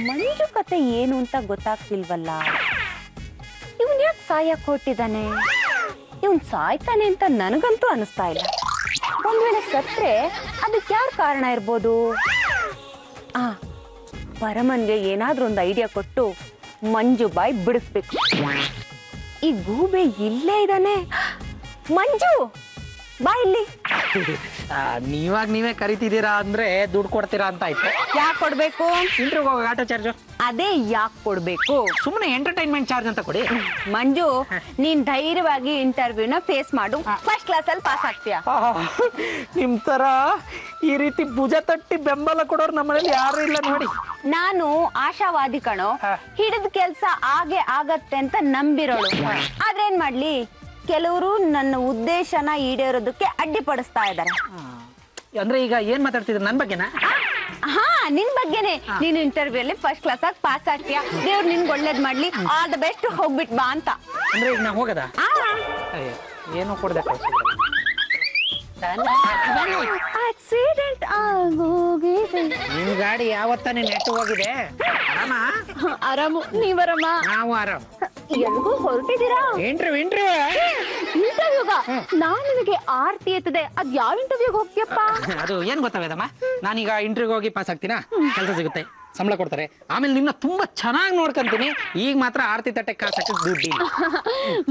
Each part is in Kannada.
ಮಂಜು ಕತೆ ಏನು ಅಂತ ಗೊತ್ತಾಗ್ತಿಲ್ವಲ್ಲ. ಇವನ್ ಯಾಕೆ ಸಾಯಕ್ ಹೊಟ್ಟಿದ್ದಾನೆ? ಇವನ್ ಸಾಯ್ತಾನೆ ಅಂತ ನನಗಂತೂ ಅನಿಸ್ತಾ ಇಲ್ಲ. ಒಂದ್ ವೇಳೆ ಸತ್ರೆ ಅದಕ್ಕೆ ಯಾರು ಕಾರಣ ಇರ್ಬೋದು? ಪರಮನ್ಗೆ ಏನಾದ್ರೂ ಒಂದು ಐಡಿಯಾ ಕೊಟ್ಟು ಮಂಜು ಬಾಯ್ ಬಿಡಿಸ್ಬೇಕು. ಈ ಗೂಬೆ ಇಲ್ಲೇ ಇದ್ದಾನೆ. ಮಂಜು ಬಾ ಇಲ್ಲಿ. ನೀವಾಗ ನೀವೇ ಕರಿತಿದ್ದೀರಾ ಅಂದ್ರೆ ದುಡ್ಡು ಕೊಡ್ತೀರಾ ಅಂತ ಆಯ್ತು. ಯಾಕೆ ಕೊಡ್ಬೇಕು? ಇಂಟ್ರಿಗೆ ಹೋಗೋ ಆಟೋ ಚಾರ್ಜು. ಅದೇ ಯಾಕೆ ಕೊಡ್ಬೇಕು? ಸುಮ್ಮನೆ ಎಂಟರ್ಟೈನ್ಮೆಂಟ್ ಚಾರ್ಜ್ ಅಂತ ಕೊಡಿ. ಮಂಜು, ನೀನ್ ಧೈರ್ಯವಾಗಿ ಇಂಟರ್ವ್ಯೂನ ಫೇಸ್ ಮಾಡು. ಫಸ್ಟ್ ಕ್ಲಾಸ್ ಅಲ್ಲಿ ಪಾಸ್ ಆಗ್ತೀಯ. ನಿಮ್ ತರ ಈ ರೀತಿ ಭುಜ ತಟ್ಟಿ ಬೆಂಬಲ ಕೊಡೋರು ನಮ್ಮನೇಲಿ ಯಾರು ಇಲ್ಲ ನೋಡಿ. ನಾನು ಆಶಾವಾದಿ ಕಣೋ. ಹಿಡಿದ ಕೆಲ್ಸ ಆಗೇ ಆಗತ್ತೆ ಅಂತ ನಂಬಿರೋಳು. ಆದ್ರೇನ್ ಮಾಡ್ಲಿ, ಕೆಲವರು ನನ್ನ ಉದ್ದೇಶನ ಈಡೇರೋದಕ್ಕೆ ಅಡ್ಡಿಪಡಿಸ್ತಾ ಇದ್ದಾರೆ. ಅಂದ್ರೆ ಈಗ ಏನ್ ಮಾತಾಡ್ತಿದ್ರು ನನ್ ಬಗ್ಗೆನಾ? ಹಾ, ನಿನ್ ಬಗ್ಗೆನೆ. ನೀನು ಇಂಟರ್ವ್ಯೂ ಅಲ್ಲಿ ಫಸ್ಟ್ ಕ್ಲಾಸ್ ಆಗಿ ಪಾಸ್ ಆಗ್ತೀಯ. ದೇವ್ರು ನಿನ್ಗೆ ಒಳ್ಳೇದ್ ಮಾಡ್ಲಿ. All the best. ಹೋಗ್ಬಿಟ್ ಬಾ ಅಂತ. ಅಂದ್ರೆ ಈಗ ನಾ ಹೋಗದ? ಏನು ಕೊಡ್ದೆ ಆಕ್ಸಿಡೆಂಟ್ ಆಗೋಗಿದೆ. ನಿನ್ ಗಾಡಿ ಯಾವತ್ತಾನೆ ನೆಟ್ಟು ಹೋಗಿದೆ. ಆರಾಮ? ಆರಾಮು. ನೀವರಾಮ? ನಾವು ಆರಾಮ್. ಎಲ್ಗೂ ಹೊರಟಿದ್ದೀರಾ? ಇಂಟರ್ವ್ಯೂಗ ನಾನ್ ನಿನಗೆ ಆರ್ತಿ ಎತ್ತದೆ. ಅದ್ ಯಾವ ಇಂಟರ್ವ್ಯೂಗ್ ಹೋಗ್ತೀಯಪ್ಪ? ಅದು ಏನ್ ಗೊತ್ತಾವೇದಮ್ಮ, ನಾನೀಗ ಇಂಟರ್ವ್ಯೂಗ್ ಹೋಗಿ ಪಾಸ್ ಆಗ್ತೀನಾ, ಕೆಲಸ ಸಿಗುತ್ತೆ, ಸಂಬಳ ಕೊಡ್ತಾರೆ, ಆಮೇಲೆ ನಿನ್ನ ತುಂಬಾ ಚೆನ್ನಾಗಿ ನೋಡ್ಕೊಂತೀನಿ. ಈಗ ಮಾತ್ರ ಆರ್ತಿ ತಟ್ಟೆ ಕಾಸಕ್ಕೆ ದುಡ್ಡಿಲ್ಲ.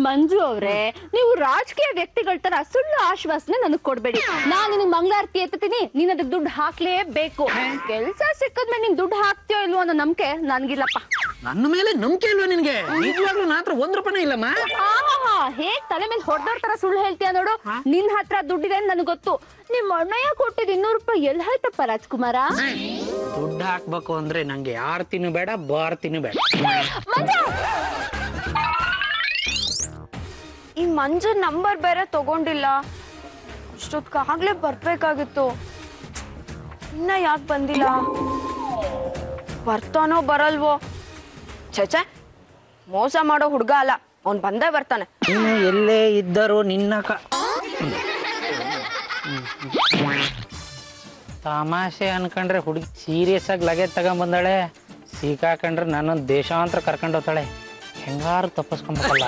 ಮಂಜು ಅವ್ರೆ, ನೀವು ರಾಜಕೀಯ ವ್ಯಕ್ತಿಗಳ ತರ ಸುಳ್ಳು ಆಶ್ವಾಸನೆ ನನಗ್ ಕೊಡ್ಬೇಡಿ. ನಾನ್ ನಿನಗ್ ಮಂಗಳಾರತಿ ಎತ್ತೀನಿ, ನೀನ್ ಅದಕ್ಕೆ ದುಡ್ಡು ಹಾಕ್ಲೇಬೇಕು. ಕೆಲ್ಸ ಸಿಕ್ಕದ್ಮೇಲೆ ನೀನ್ ದುಡ್ಡು ಹಾಕ್ತೀಯೋ ಇಲ್ವೋ ಅನ್ನೋ ನಂಬಿಕೆ ನನ್ಗಿಲ್ಲಪ್ಪ. ನನ್ನ ಮೇಲೆ ನಂಬಿಕೆ ಇಲ್ವಾ ನಿನ್ಗೆ? ನಿಜವಾಗ್ಲೂ ನನ್ನ ಹತ್ರ 1 ರೂಪಾಯಿ ಇಲ್ಲಮ್ಮ. ಹೇಗ್ ತಲೆ ಮೇಲೆ ಹೊಡೆದೋರ್ ತರ ಸುಳ್ಳು ಹೇಳ್ತೀಯ ನೋಡು. ನಿನ್ ಹತ್ರ ದುಡ್ಡಿದೆ ಅಂತ ನನ್ಗೆ ಗೊತ್ತು. ನಿಮ್ ಅಣ್ಣಯ್ಯ ಕೊಟ್ಟಿದ್ 200 ರೂಪಾಯಿ ಎಲ್ಲಿ ಹೋಯ್ತಪ್ಪ ರಾಜ್ಕುಮಾರ? ದುಡ್ಡು ಹಾಕ್ಬೇಕು ಅಂದ್ರೆ ನಂಗೆ ಆರ್ತಿನೂ ಬೇಡ, ಬಾರ್ತಿನೂ ಬೇಡ. ಈ ಮಂಜು ನಂಬರ್ ಬೇರೆ ತಗೊಂಡಿಲ್ಲ. ಅಷ್ಟೊತ್ಕಾಗ್ಲೇ ಬರ್ಬೇಕಾಗಿತ್ತು. ಇನ್ನ ಯಾಕೆ ಬಂದಿಲ್ಲ? ಬರ್ತಾನೋ ಬರಲ್ವೋ? ಛೆ, ಮೋಸ ಮಾಡೋ ಹುಡ್ಗ ಅಲ್ಲ, ಅವ್ನ್ ಬಂದೇ ಬರ್ತಾನೆ. ನೀನು ಎಲ್ಲೇ ಇದ್ದರೂ ನಿನ್ನ ತಮಾಷೆ ಅನ್ಕೊಂಡ್ರೆ ಹುಡುಗಿ ಸೀರಿಯಸ್ ಆಗಿ ಲಗೇಜ್ ತಗೊಂಡ್ಬಂದಾಳೆ. ಸಿಕ್ಕಾಕೊಂಡ್ರೆ ನನ್ನೊಂದು ದೇಶಾಂತರ ಕರ್ಕೊಂಡು ಹೋಗ್ತಾಳೆ. ಹೆಂಗಾರು ತಪ್ಪಿಸ್ಕೊಂಬೇಕಲ್ಲ.